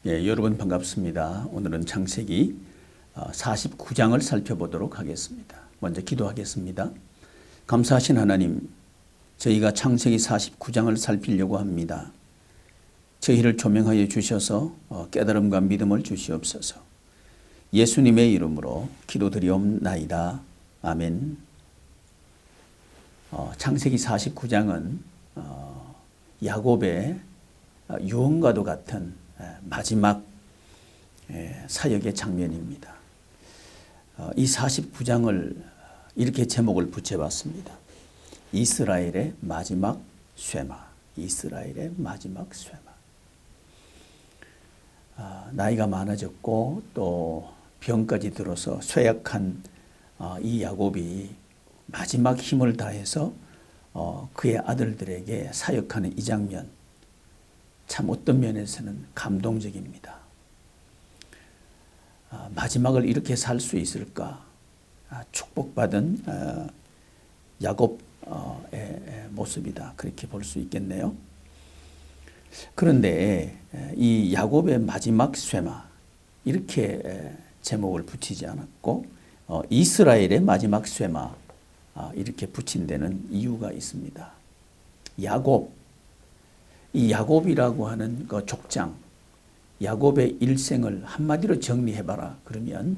여러분 반갑습니다. 오늘은 창세기 49장을 살펴보도록 하겠습니다. 먼저 기도하겠습니다. 감사하신 하나님, 저희가 창세기 49장을 살피려고 합니다. 저희를 조명하여 주셔서 깨달음과 믿음을 주시옵소서. 예수님의 이름으로 기도드리옵나이다. 아멘. 창세기 49장은 야곱의 유언과도 같은 마지막 사역의 장면입니다. 이 49장을 이렇게 제목을 붙여봤습니다. 이스라엘의 마지막 쇠마. 이스라엘의 마지막 쇠마. 나이가 많아졌고 또 병까지 들어서 쇠약한 이 야곱이 마지막 힘을 다해서 그의 아들들에게 사역하는 이 장면, 참 어떤 면에서는 감동적입니다. 마지막을 이렇게 살 수 있을까? 축복받은 야곱의 모습이다. 그렇게 볼 수 있겠네요. 그런데 이 야곱의 마지막 쇠마, 이렇게 제목을 붙이지 않았고 이스라엘의 마지막 쇠마 이렇게 붙인 데는 이유가 있습니다. 이 야곱이라고 하는 그 족장, 야곱의 일생을 한마디로 정리해봐라. 그러면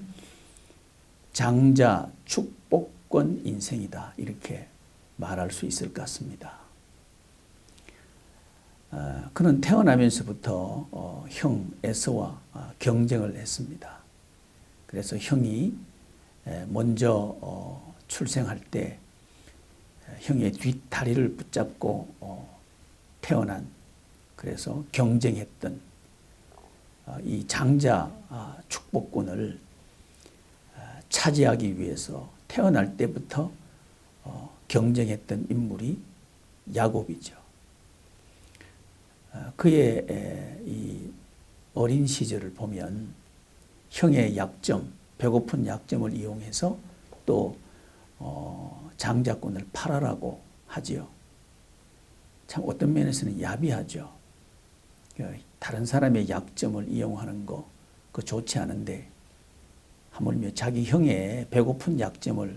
장자 축복권 인생이다. 이렇게 말할 수 있을 것 같습니다. 그는 태어나면서부터 형 에서와 경쟁을 했습니다. 그래서 형이 먼저 출생할 때 형의 뒷다리를 붙잡고 태어난, 그래서 경쟁했던 이 장자 축복권을 차지하기 위해서 태어날 때부터 경쟁했던 인물이 야곱이죠. 그의 이 어린 시절을 보면 형의 약점, 배고픈 약점을 이용해서 또 장자권을 팔아라고 하지요. 참 어떤 면에서는 야비하죠. 다른 사람의 약점을 이용하는 거, 그거 좋지 않은데 하물며 자기 형의 배고픈 약점을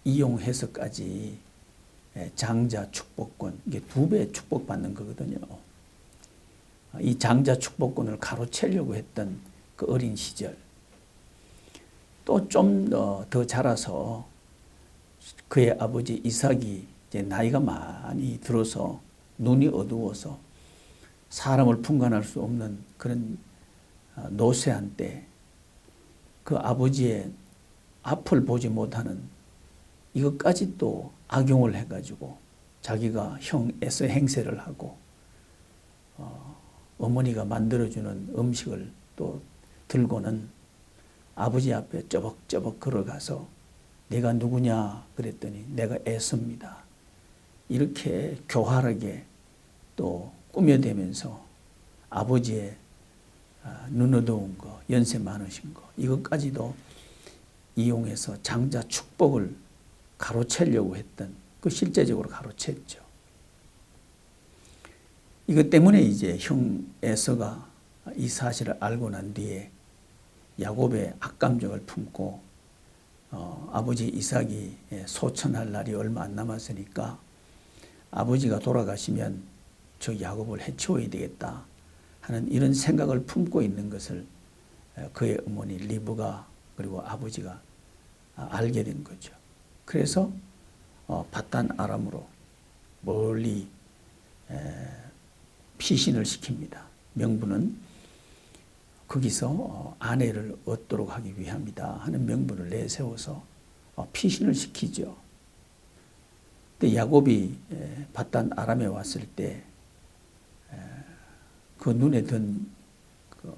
이용해서까지 장자 축복권, 이게 2배 축복받는 거거든요. 이 장자 축복권을 가로채려고 했던 그 어린 시절, 또 좀 더 자라서 그의 아버지 이삭이 이제 나이가 많이 들어서 눈이 어두워서 사람을 분간할 수 없는 그런 노쇠한 때, 그 아버지의 앞을 보지 못하는 이것까지 또 악용을 해가지고 자기가 형 에서 행세를 하고 어머니가 만들어주는 음식을 또 들고는 아버지 앞에 쩌벅쩌벅 걸어가서 내가 누구냐 그랬더니 내가 에서입니다. 이렇게 교활하게 또 꾸며대면서 아버지의 눈 어두운 거, 연세 많으신 거, 이것까지도 이용해서 장자 축복을 가로채려고 했던, 그 실제적으로 가로챘죠. 이것 때문에 이제 형 에서가 이 사실을 알고 난 뒤에 야곱의 악감정을 품고 아버지 이삭이 소천할 날이 얼마 안 남았으니까 아버지가 돌아가시면 저 야곱을 해치워야 되겠다 하는 이런 생각을 품고 있는 것을 그의 어머니 리브가 그리고 아버지가 알게 된 거죠. 그래서 밧단 아람으로 멀리 피신을 시킵니다. 명분은 거기서 아내를 얻도록 하기 위함이다 하는 명분을 내세워서 피신을 시키죠. 근데 야곱이 밧단 아람에 왔을 때 그 눈에 든 그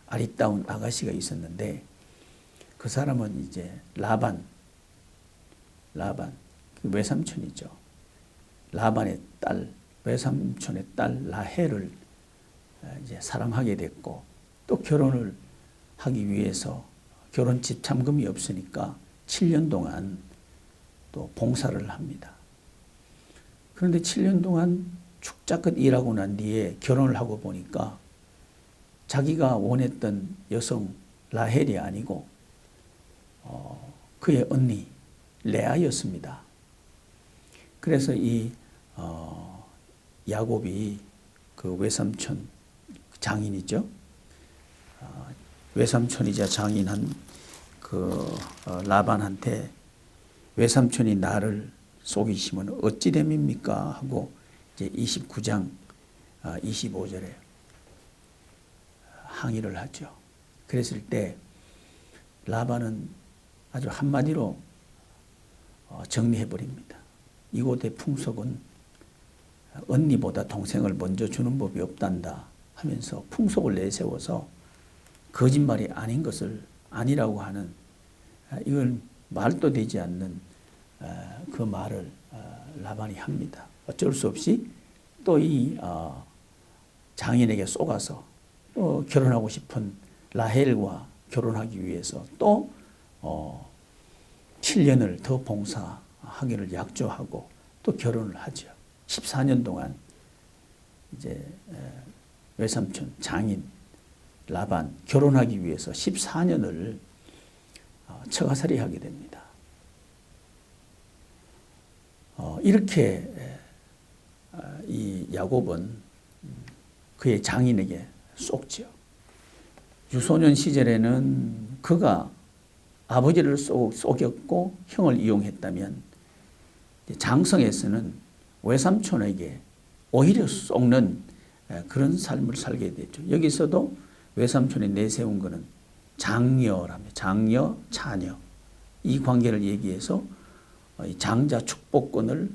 아리따운 아가씨가 있었는데, 그 사람은 이제 라반, 그 외삼촌이죠. 라반의 딸, 외삼촌의 딸 라헬을 이제 사랑하게 됐고, 또 결혼을 하기 위해서 결혼 집참금이 없으니까 7년 동안 또 봉사를 합니다. 그런데 7년 동안 축자끝 일하고 난 뒤에 결혼을 하고 보니까 자기가 원했던 여성 라헬이 아니고 그의 언니 레아였습니다. 그래서 이 야곱이 그 외삼촌 장인이죠. 외삼촌이자 장인한 그 라반한테 외삼촌이 나를 속이시면 어찌 됨입니까? 하고 이제 29장 25절에 항의를 하죠. 그랬을 때 라반은 아주 한마디로 정리해 버립니다. 이곳의 풍속은 언니보다 동생을 먼저 주는 법이 없단다 하면서 풍속을 내세워서 거짓말이 아닌 것을 아니라고 하는 이건 말도 되지 않는 그 말을 라반이 합니다. 어쩔 수 없이 또 이 장인에게 속아서 또 결혼하고 싶은 라헬과 결혼하기 위해서 또 7년을 더 봉사하기를 약조하고 또 결혼을 하죠. 14년 동안 이제 외삼촌 장인 라반 결혼하기 위해서 14년을 처가살이 하게 됩니다. 이렇게 이 야곱은 그의 장인에게 속죠. 유소년 시절에는 그가 아버지를 속였고 형을 이용했다면 장성에서는 외삼촌에게 오히려 속는 그런 삶을 살게 됐죠. 여기서도 외삼촌이 내세운 것은 장녀라며 장녀, 차녀 이 관계를 얘기해서 장자 축복권을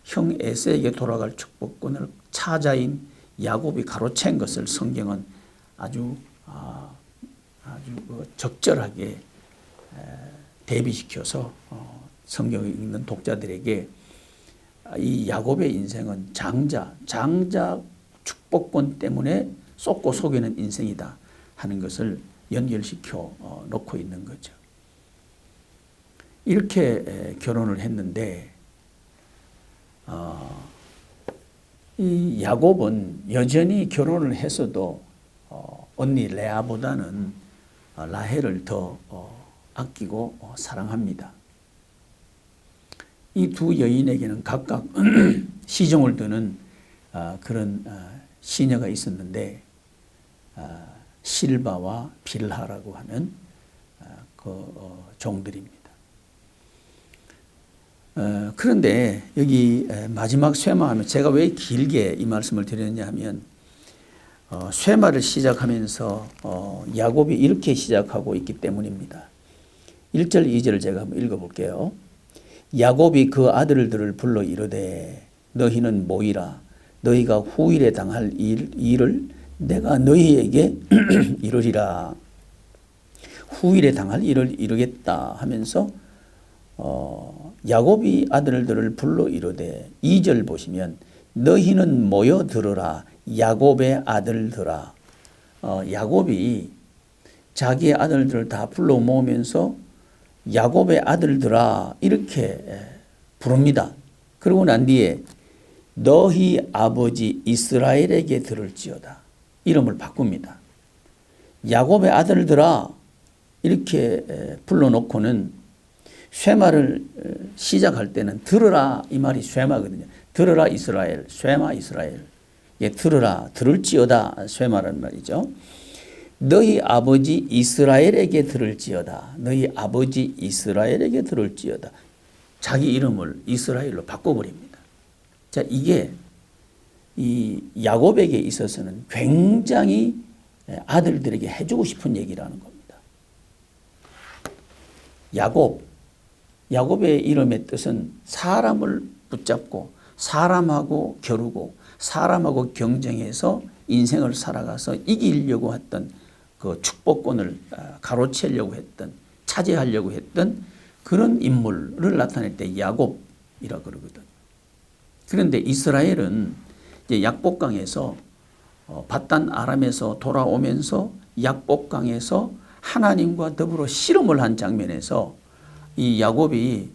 형 에서에게 돌아갈 축복권을 차자인 야곱이 가로챈 것을 성경은 아주 적절하게 대비시켜서 성경을 읽는 독자들에게 이 야곱의 인생은 장자 축복권 때문에 쏟고 속이는 인생이다 하는 것을 연결시켜 놓고 있는 거죠. 이렇게 결혼을 했는데 이 야곱은 여전히 결혼을 했어도 언니 레아보다는 라헬을 더 아끼고 사랑합니다. 이 두 여인에게는 각각 시종을 두는 그런 시녀가 있었는데 실바와 빌하라고 하는 그 종들입니다. 그런데 여기 마지막 쇠마하면 제가 왜 길게 이 말씀을 드렸냐 하면 쇠마를 시작하면서 야곱이 이렇게 시작하고 있기 때문입니다. 1절 2절을 제가 한번 읽어볼게요. 야곱이 그 아들들을 불러 이르되 너희는 모이라 너희가 후일에 당할 일을 내가 너희에게 이루리라. 후일에 당할 일을 이루겠다 하면서 야곱이 아들들을 불러 이르되 2절 보시면 너희는 모여 들으라 야곱의 아들들아. 야곱이 자기의 아들들을 다 불러 모으면서 야곱의 아들들아 이렇게 부릅니다. 그러고 난 뒤에 너희 아버지 이스라엘에게 들을지어다. 이름을 바꿉니다. 야곱의 아들들아 이렇게 불러놓고는 쇠마를 시작할 때는 들으라 이 말이 쇠마거든요. 들으라 이스라엘, 쇠마 이스라엘. 예, 들으라, 들을지어다 쇠마란 말이죠. 너희 아버지 이스라엘에게 들을지어다. 너희 아버지 이스라엘에게 들을지어다. 자기 이름을 이스라엘로 바꿔버립니다. 자, 이게 이 야곱에게 있어서는 굉장히 아들들에게 해주고 싶은 얘기라는 겁니다. 야곱의 이름의 뜻은 사람을 붙잡고 사람하고 겨루고 사람하고 경쟁해서 인생을 살아가서 이기려고 했던 그 축복권을 가로채려고 했던 차지하려고 했던 그런 인물을 나타낼 때 야곱이라 그러거든. 그런데 이스라엘은 이제 약복강에서 밧단 아람에서 돌아오면서 약복강에서 하나님과 더불어 씨름을 한 장면에서 이 야곱이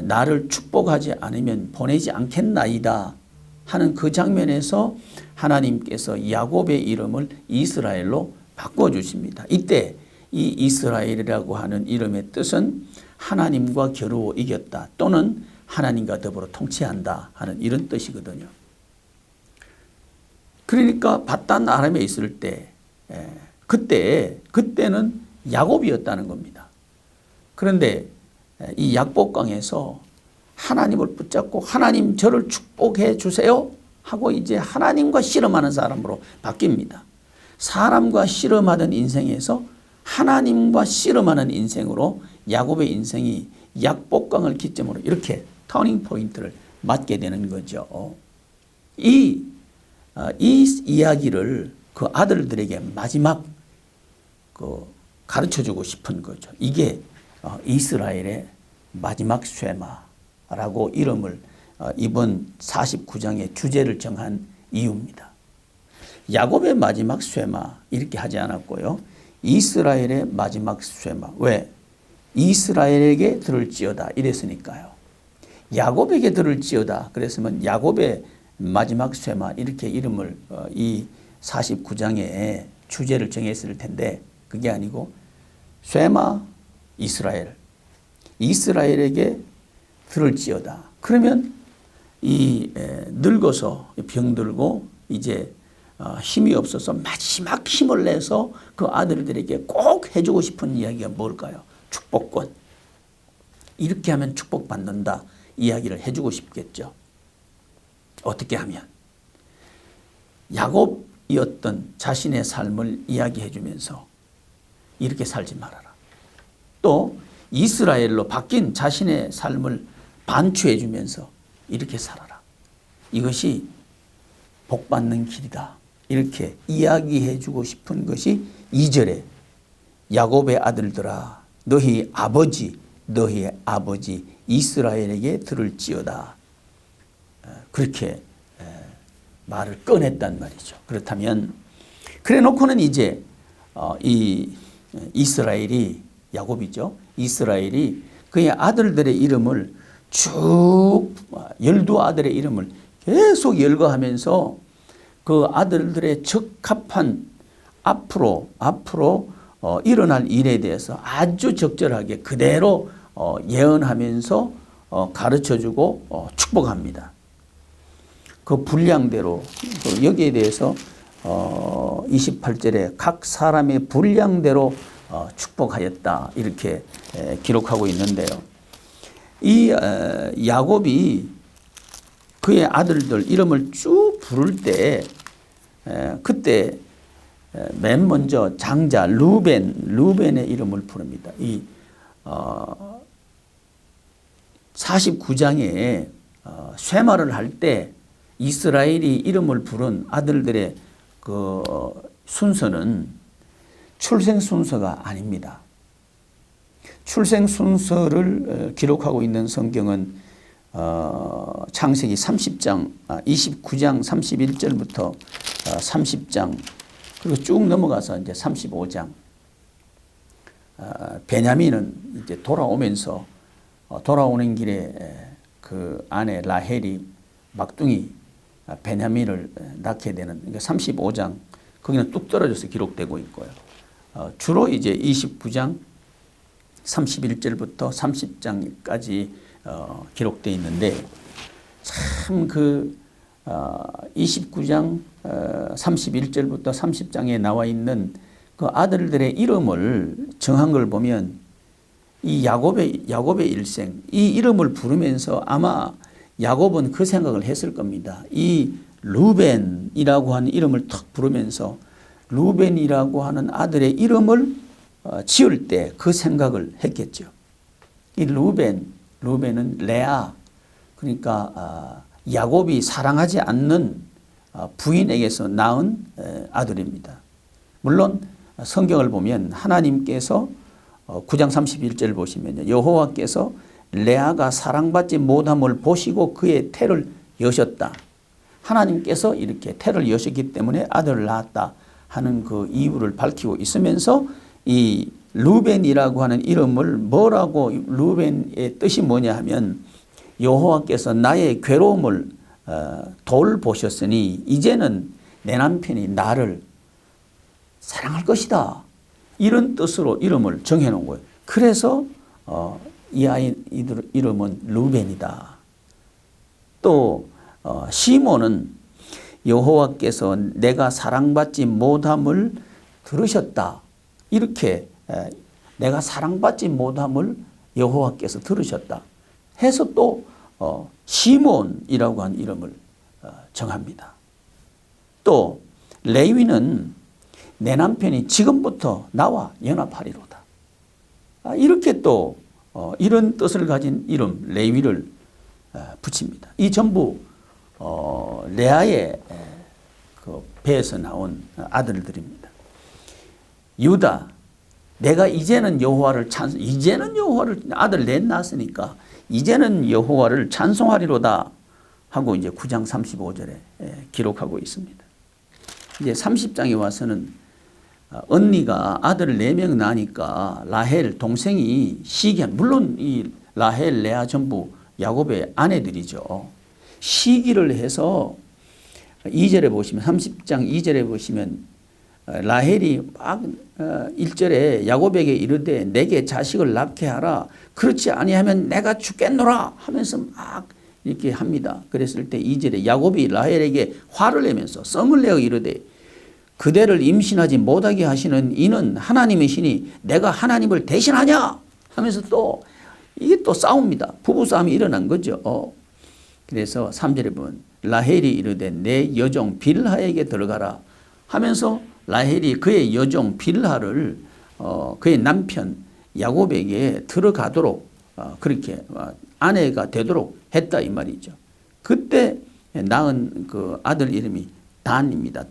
나를 축복하지 않으면 보내지 않겠나이다 하는 그 장면에서 하나님께서 야곱의 이름을 이스라엘로 바꿔주십니다. 이때 이 이스라엘이라고 하는 이름의 뜻은 하나님과 겨루어 이겼다 또는 하나님과 더불어 통치한다 하는 이런 뜻이거든요. 그러니까 바단 아람에 있을 때 그때는 야곱이었다는 겁니다. 그런데 이 약복강에서 하나님을 붙잡고 하나님 저를 축복해 주세요 하고 이제 하나님과 씨름하는 사람으로 바뀝니다. 사람과 씨름하던 인생에서 하나님과 씨름하는 인생으로 야곱의 인생이 약복강을 기점으로 이렇게 터닝 포인트를 맞게 되는 거죠. 이 이야기를 그 아들들에게 마지막 가르쳐주고 싶은 거죠. 이게 이스라엘의 마지막 쇠마라고 이름을 이번 49장의 주제를 정한 이유입니다. 야곱의 마지막 쇠마 이렇게 하지 않았고요. 이스라엘의 마지막 쇠마. 왜? 이스라엘에게 들을지어다 이랬으니까요. 야곱에게 들을지어다 그랬으면 야곱의 마지막 쇠마 이렇게 이름을 이 49장의 주제를 정했을 텐데 그게 아니고 쇠마 이스라엘, 이스라엘에게 들을지어다. 그러면 이 늙어서 병들고 이제 힘이 없어서 마지막 힘을 내서 그 아들들에게 꼭 해주고 싶은 이야기가 뭘까요? 축복권. 이렇게 하면 축복받는다 이야기를 해주고 싶겠죠. 어떻게 하면? 야곱이었던 자신의 삶을 이야기해 주면서 이렇게 살지 말아라. 또 이스라엘로 바뀐 자신의 삶을 반추해 주면서 이렇게 살아라. 이것이 복받는 길이다. 이렇게 이야기해 주고 싶은 것이 2절에 야곱의 아들들아 너희 아버지 이스라엘에게 들을지어다. 그렇게 말을 꺼냈단 말이죠. 그렇다면 그래 놓고는 이제 이 이스라엘이 야곱이죠. 이스라엘이 그의 아들들의 이름을 쭉 12아들의 이름을 계속 열거하면서 그 아들들의 적합한 앞으로 일어날 일에 대해서 아주 적절하게 그대로 예언하면서 가르쳐주고 축복합니다. 그 분량대로 여기에 대해서 28절에 각 사람의 분량대로 축복하였다 이렇게 기록하고 있는데요. 이 야곱이 그의 아들들 이름을 쭉 부를 때 그때 맨 먼저 장자 루벤의 이름을 부릅니다. 이 49장에 쇠마를 할 때 이스라엘이 이름을 부른 아들들의 그 순서는 출생 순서가 아닙니다. 출생 순서를 기록하고 있는 성경은 창세기 29장 31절부터 30장 그리고 쭉 넘어가서 이제 35장 베냐민은 이제 돌아오면서 돌아오는 길에 그 아내 라헬이 막둥이 베냐민을 낳게 되는 그러니까 35장 거기는 뚝 떨어져서 기록되고 있고요. 주로 이제 29장 31절부터 30장까지 기록되어 있는데 참 그 29장 31절부터 30장에 나와 있는 그 아들들의 이름을 정한 걸 보면 이 야곱의 일생 이 이름을 부르면서 아마 야곱은 그 생각을 했을 겁니다. 이 루벤이라고 하는 이름을 탁 부르면서 루벤이라고 하는 아들의 이름을 지을 때 그 생각을 했겠죠. 이 루벤은 레아 그러니까 야곱이 사랑하지 않는 부인에게서 낳은 아들입니다. 물론 성경을 보면 하나님께서 9장 31절 보시면요. 여호와께서 레아가 사랑받지 못함을 보시고 그의 태를 여셨다. 하나님께서 이렇게 태를 여셨기 때문에 아들을 낳았다 하는 그 이유를 밝히고 있으면서 이 루벤이라고 하는 이름을 뭐라고 루벤의 뜻이 뭐냐 하면 여호와께서 나의 괴로움을 돌보셨으니 이제는 내 남편이 나를 사랑할 것이다. 이런 뜻으로 이름을 정해놓은 거예요. 그래서 이 아이 이름은 루벤이다. 또 시몬은 여호와께서 내가 사랑받지 못함을 들으셨다. 이렇게 내가 사랑받지 못함을 여호와께서 들으셨다 해서 또 시몬이라고 한 이름을 정합니다. 또 레위는 내 남편이 지금부터 나와 연합하리로다. 이렇게 또 이런 뜻을 가진 이름 레위를 붙입니다. 이 전부 레아의 그 배에서 나온 아들들입니다. 유다, 내가 이제는 여호와를 아들 넷 낳았으니까 이제는 여호와를 찬송하리로다 하고 이제 9장 35절에 기록하고 있습니다. 이제 30장에 와서는 언니가 아들을 4명 낳으니까 라헬 동생이 시기한, 물론 이 라헬, 레아 전부 야곱의 아내들이죠. 시기를 해서 2절에 보시면 30장 2절에 보시면 라헬이 막 1절에 야곱에게 이르되 내게 자식을 낳게 하라. 그렇지 아니하면 내가 죽겠노라 하면서 막 이렇게 합니다. 그랬을 때 2절에 야곱이 라헬에게 화를 내면서 썽을 내어 이르되 그대를 임신하지 못하게 하시는 이는 하나님이시니 내가 하나님을 대신하냐 하면서 또 이게 또 싸웁니다. 부부싸움이 일어난 거죠. 그래서 3절에 보면 라헬이 이르되 내 여종 빌하에게 들어가라 하면서 라헬이 그의 여종 빌하를 그의 남편 야곱에게 들어가도록 그렇게 아내가 되도록 했다 이 말이죠. 그때 낳은 그 아들 이름이 단입니다.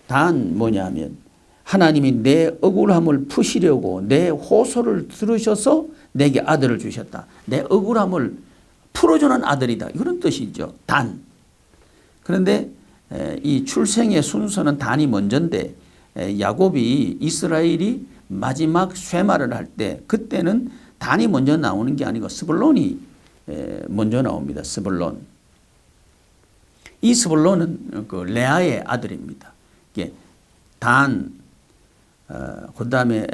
단 뭐냐면 하나님이 내 억울함을 푸시려고 내 호소를 들으셔서 내게 아들을 주셨다. 내 억울함을 풀어주는 아들이다. 이런 뜻이죠. 단. 그런데 이 출생의 순서는 단이 먼저인데 야곱이 이스라엘이 마지막 쇠마를 할 때 그때는 단이 먼저 나오는 게 아니고 스불론이 먼저 나옵니다. 스불론. 이 스불론은 그 레아의 아들입니다. 이게 단, 그 다음에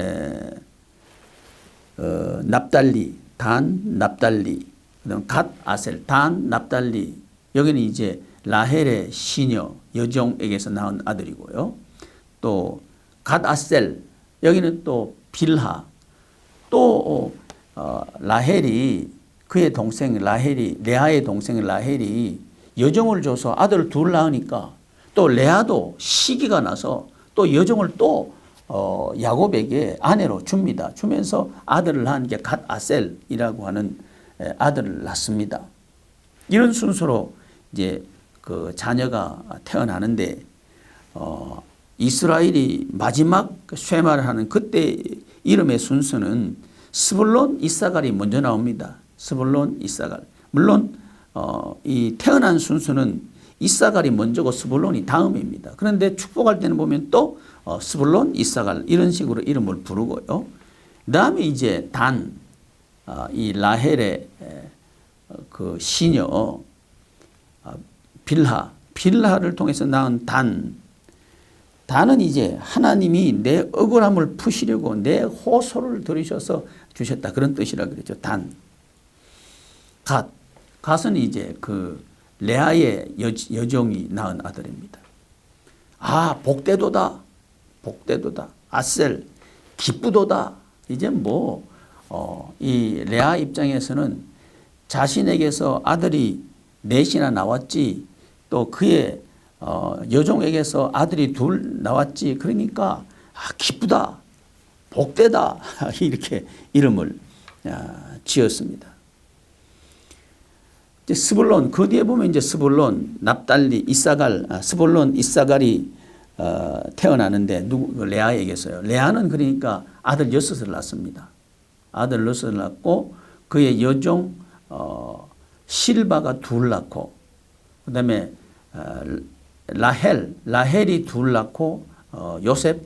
납달리, 단, 납달리, 그다음 갓, 아셀, 단, 납달리. 여기는 이제 라헬의 시녀 여종에게서 낳은 아들이고요. 또 갓, 아셀, 여기는 또 빌하. 또 라헬이 그의 동생 라헬이 레아의 동생 라헬이 여종을 줘서 아들을 둘 낳으니까 또 레아도 시기가 나서 또 여종을 또 야곱에게 아내로 줍니다. 주면서 아들을 낳은 게 갓 아셀이라고 하는 아들을 낳습니다. 이런 순서로 이제 그 자녀가 태어나는데 이스라엘이 마지막 쇠마를 하는 그때 이름의 순서는 스불론 이사갈이 먼저 나옵니다. 스불론 이사갈. 물론 이 태어난 순서는 이사갈이 먼저고 스불론이 다음입니다. 그런데 축복할 때는 보면 또 스불론, 이사갈 이런 식으로 이름을 부르고요. 그 다음에 이제 단, 이 라헬의 그 시녀 빌하를 통해서 낳은 단은 이제 하나님이 내 억울함을 푸시려고 내 호소를 들으셔서 주셨다. 그런 뜻이라 그랬죠. 갓은 이제 그 레아의 여종이 낳은 아들입니다. 복되도다. 아셀, 기쁘도다. 이제 이 레아 입장에서는 자신에게서 아들이 넷이나 나왔지, 또 그의 여종에게서 아들이 둘 나왔지. 그러니까 기쁘다, 복되다 이렇게 이름을 지었습니다. 이제 스불론, 그 뒤에 보면 이제 스불론, 납달리, 이사갈, 스불론, 이사갈이 태어나는데 레아에게서요. 레아는 그러니까 아들 6을 낳습니다. 아들 6을 낳고 그의 여종 실바가 둘 낳고 그다음에 라헬이 둘 낳고 요셉,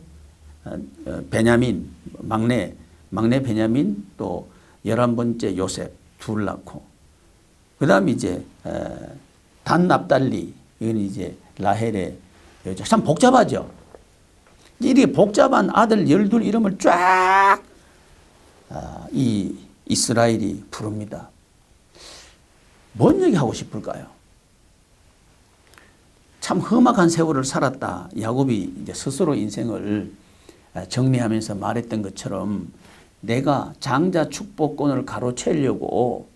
베냐민, 막내 베냐민 또 11번째 요셉 둘 낳고 그다음에 이제 단 납달리 이건 이제 라헬의 여자. 참 복잡하죠. 이렇게 복잡한 아들 12 이름을 쫙 이 이스라엘이 부릅니다. 뭔 얘기하고 싶을까요? 참 험악한 세월을 살았다. 야곱이 이제 스스로 인생을 정리하면서 말했던 것처럼 내가 장자 축복권을 가로채려고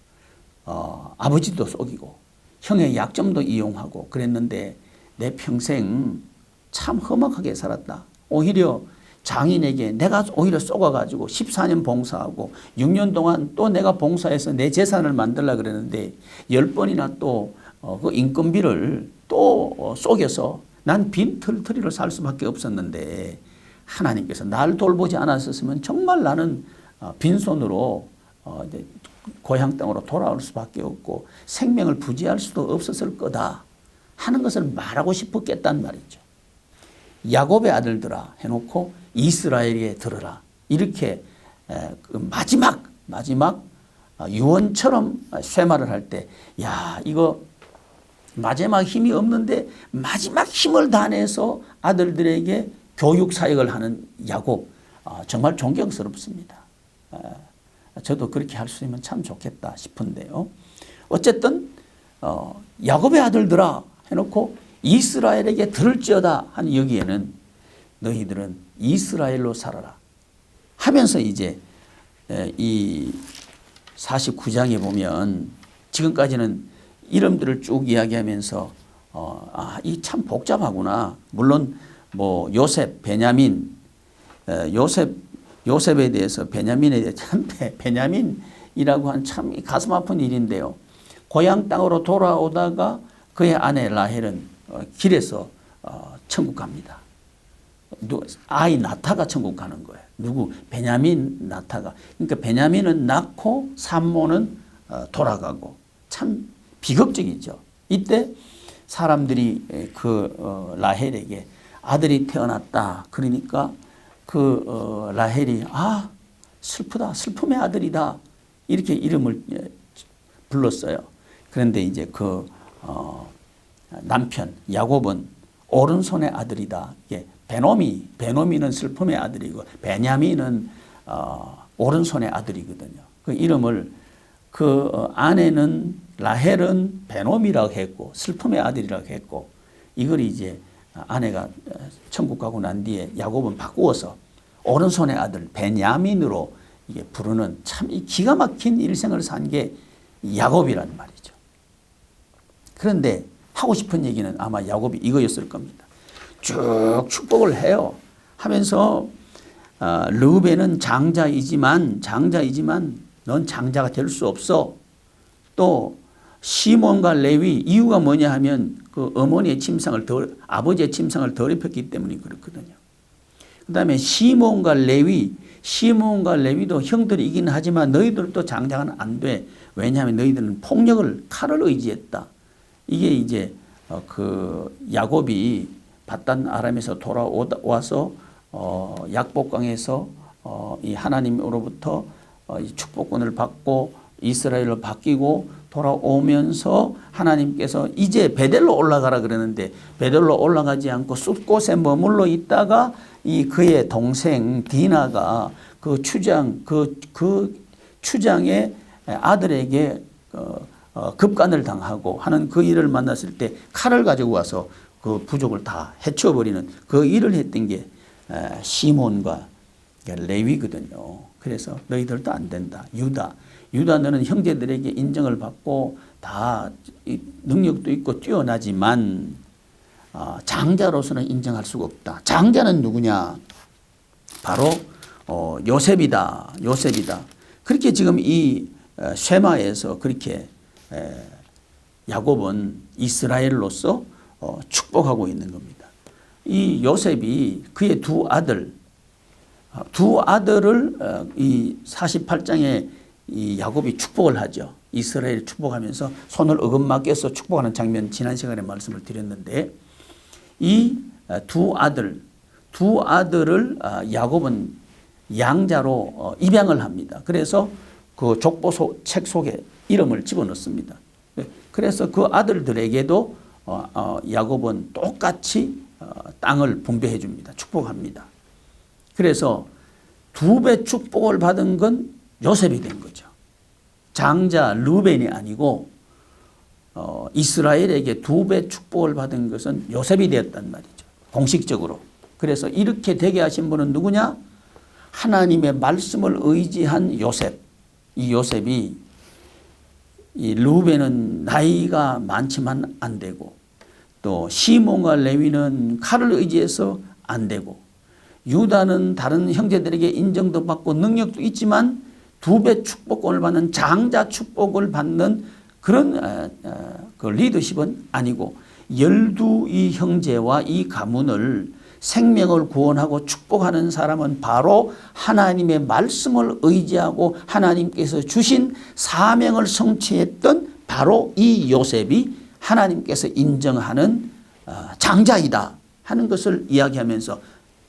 아버지도 속이고 형의 약점도 이용하고 그랬는데 내 평생 참 험악하게 살았다. 오히려 장인에게 내가 오히려 속아가지고 14년 봉사하고 6년 동안 또 내가 봉사해서 내 재산을 만들려고 그랬는데 10번이나 또 그 인건비를 또 속여서 난 빈털터리로 살 수밖에 없었는데 하나님께서 날 돌보지 않았었으면 정말 나는 빈손으로 고향 땅으로 돌아올 수밖에 없고 생명을 부지할 수도 없었을 거다 하는 것을 말하고 싶었겠단 말이죠. 야곱의 아들들아 해놓고 이스라엘에 들으라. 이렇게 마지막 유언처럼 쇠말을 할 때 야 이거 마지막 힘이 없는데 마지막 힘을 다내서 아들들에게 교육 사역을 하는 야곱 정말 존경스럽습니다. 저도 그렇게 할 수 있으면 참 좋겠다 싶은데요. 어쨌든 야곱의 아들들아 해놓고 이스라엘에게 들을지어다 한 여기에는 너희들은 이스라엘로 살아라 하면서 이제 이 49장에 보면 지금까지는 이름들을 쭉 이야기하면서 이 참 복잡하구나. 물론 뭐 요셉, 베냐민, 요셉에 대해서 베냐민에 대해서 참 베냐민이라고 한 참 가슴 아픈 일인데요. 고향 땅으로 돌아오다가 그의 아내 라헬은 길에서 천국 갑니다. 아이 나타가 천국 가는 거예요. 누구? 베냐민 나타가. 그러니까 베냐민은 낳고 산모는 돌아가고 참 비극적이죠. 이때 사람들이 그 라헬에게 아들이 태어났다. 그러니까 그 라헬이 슬프다. 슬픔의 아들이다. 이렇게 이름을 불렀어요. 그런데 이제 그 남편 야곱은 오른손의 아들이다. 이게 베노미는 슬픔의 아들이고 베냐민은 오른손의 아들이거든요. 그 이름을 그 아내는 라헬은 베노미라고 했고 슬픔의 아들이라고 했고 이걸 이제 아내가 천국 가고 난 뒤에 야곱은 바꾸어서 오른손의 아들 베냐민으로 이게 부르는 참 이 기가 막힌 일생을 산 게 야곱이란 말이죠. 그런데 하고 싶은 얘기는 아마 야곱이 이거였을 겁니다. 쭉 축복을 해요. 하면서 르우벤은 장자이지만 넌 장자가 될 수 없어. 또 시몬과 레위 이유가 뭐냐 하면 그 어머니의 침상을 아버지의 침상을 더럽혔기 때문에 그렇거든요. 그다음에 시몬과 레위도 형들이긴 하지만 너희들도 장자는 안 돼. 왜냐하면 너희들은 폭력을 칼을 의지했다. 이게 이제 그 야곱이 바단 아람에서 돌아와서 약복강에서 이 하나님으로부터 축복권을 받고 이스라엘로 바뀌고 돌아오면서 하나님께서 이제 베델로 올라가라 그러는데 베델로 올라가지 않고 숲곳에 머물러 있다가 이 그의 동생 디나가 그 추장의 아들에게 급간을 당하고 하는 그 일을 만났을 때 칼을 가지고 와서 그 부족을 다 해쳐버리는 그 일을 했던 게 시몬과 레위거든요. 그래서 너희들도 안 된다. 유다 너는 형제들에게 인정을 받고 다 능력도 있고 뛰어나지만 장자로서는 인정할 수가 없다. 장자는 누구냐? 바로 요셉이다. 그렇게 지금 이 쉐마에서 그렇게 야곱은 이스라엘로서 축복하고 있는 겁니다. 이 요셉이 그의 두 아들을 이 48장에 이 야곱이 축복을 하죠. 이스라엘 축복하면서 손을 어긋맞게서 축복하는 장면 지난 시간에 말씀을 드렸는데 이 두 아들을 야곱은 양자로 입양을 합니다. 그래서 그 족보 책 속에 이름을 집어넣습니다. 그래서 그 아들들에게도 야곱은 똑같이 땅을 분배해 줍니다. 축복합니다. 그래서 2배 축복을 받은 건 요셉이 된 거죠. 장자 르벤이 아니고 이스라엘에게 2배 축복을 받은 것은 요셉이 되었단 말이죠. 공식적으로. 그래서 이렇게 되게 하신 분은 누구냐? 하나님의 말씀을 의지한 요셉. 이 요셉이 이 르벤은 나이가 많지만 안 되고, 또 시몬과 레위는 칼을 의지해서 안 되고, 유다는 다른 형제들에게 인정도 받고 능력도 있지만 2배 축복권을 받는 장자 축복을 받는 그런 그 리더십은 아니고, 12이 형제와 이 가문을 생명을 구원하고 축복하는 사람은 바로 하나님의 말씀을 의지하고 하나님께서 주신 사명을 성취했던 바로 이 요셉이 하나님께서 인정하는 장자이다 하는 것을 이야기하면서,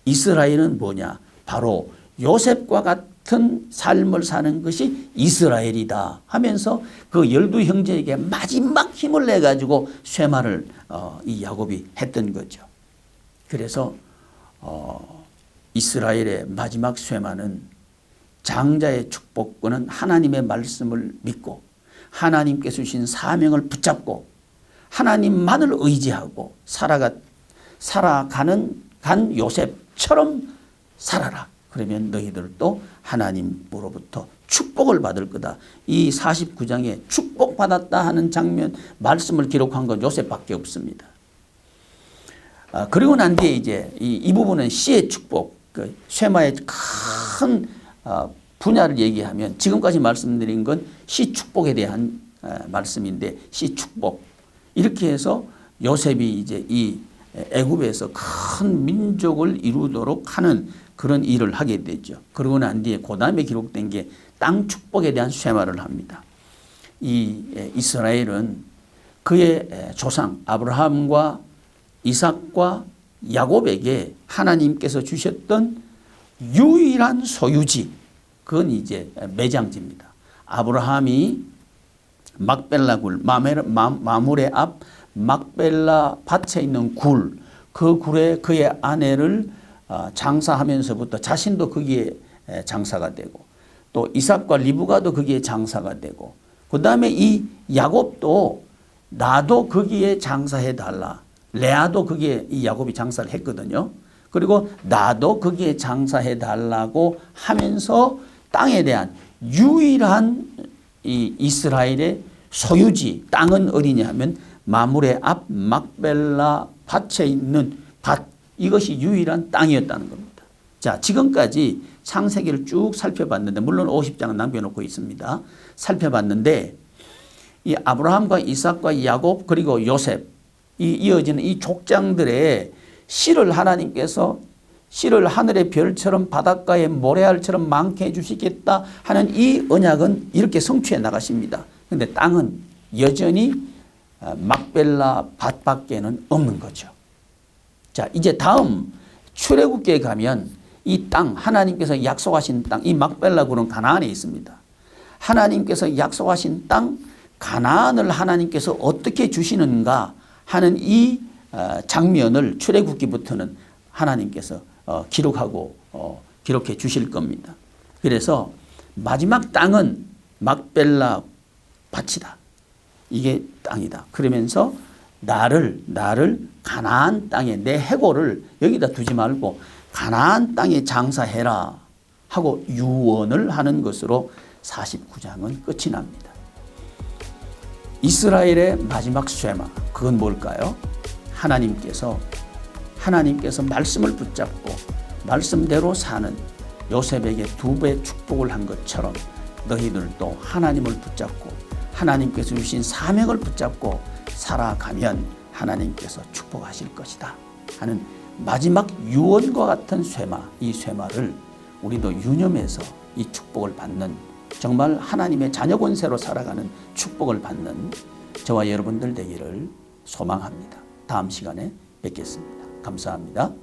이스라엘은 뭐냐? 바로 요셉과 같은 삶을 사는 것이 이스라엘이다 하면서 그 12형제에게 마지막 힘을 내가지고 쇠마를 이 야곱이 했던 거죠. 그래서 이스라엘의 마지막 쇠마는 장자의 축복권은 하나님의 말씀을 믿고 하나님께서 주신 사명을 붙잡고 하나님만을 의지하고 살아가는 요셉처럼 살아라. 그러면 너희들도 하나님으로부터 축복을 받을 거다. 이 49장에 축복받았다 하는 장면 말씀을 기록한 건 요셉밖에 없습니다. 그리고 난 뒤에 이제 이 부분은 씨의 축복, 그 쇠마의 큰 분야를 얘기하면 지금까지 말씀드린 건 씨 축복에 대한 말씀인데, 씨 축복. 이렇게 해서 요셉이 이제 이 애굽에서 큰 민족을 이루도록 하는 그런 일을 하게 되죠. 그러고 난 뒤에 그 다음에 기록된 게 땅 축복에 대한 쇠마를 합니다. 이 이스라엘은 그의 조상 아브라함과 이삭과 야곱에게 하나님께서 주셨던 유일한 소유지, 그건 이제 매장지입니다. 아브라함이 막벨라 굴, 마므레 앞 막벨라 밭에 있는 굴, 그 굴에 그의 아내를 장사하면서부터 자신도 거기에 장사가 되고, 또 이삭과 리브가도 거기에 장사가 되고, 그 다음에 이 야곱도 나도 거기에 장사해 달라. 레아도 거기에 이 야곱이 장사를 했거든요. 그리고 나도 거기에 장사해 달라고 하면서 땅에 대한 유일한 이 이스라엘의 소유지, 땅은 어디냐 하면 마므레 앞 막벨라 밭에 있는 밭, 이것이 유일한 땅이었다는 겁니다. 자, 지금까지 창세기를 쭉 살펴봤는데, 물론 50장은 남겨놓고 있습니다. 살펴봤는데 이 아브라함과 이삭과 야곱 그리고 요셉, 이 이어지는 이 족장들의 씨를 하나님께서 씨를 하늘의 별처럼 바닷가의 모래알처럼 많게 해주시겠다 하는 이 언약은 이렇게 성취해 나가십니다. 그런데 땅은 여전히 막벨라 밭밖에는 없는 거죠. 자, 이제 다음 출애굽기에 가면 이 땅, 하나님께서 약속하신 땅, 이 막벨라 굴은 가나안에 있습니다. 하나님께서 약속하신 땅 가나안을 하나님께서 어떻게 주시는가 하는 이 장면을 출애굽기부터는 하나님께서 기록해 주실 겁니다. 그래서 마지막 땅은 막벨라 밭이다. 이게 땅이다. 그러면서 나를 가나안 땅에, 내 해골을 여기다 두지 말고 가나안 땅에 장사해라 하고 유언을 하는 것으로 49장은 끝이 납니다. 이스라엘의 마지막 쇠마, 그건 뭘까요? 하나님께서 말씀을 붙잡고 말씀대로 사는 요셉에게 2배 축복을 한 것처럼 너희들도 하나님을 붙잡고 하나님께서 주신 사명을 붙잡고 살아가면 하나님께서 축복하실 것이다 하는 마지막 유언과 같은 쇠마, 이 쇠마를 우리도 유념해서 이 축복을 받는, 정말 하나님의 자녀 권세로 살아가는 축복을 받는 저와 여러분들 되기를 소망합니다. 다음 시간에 뵙겠습니다. 감사합니다.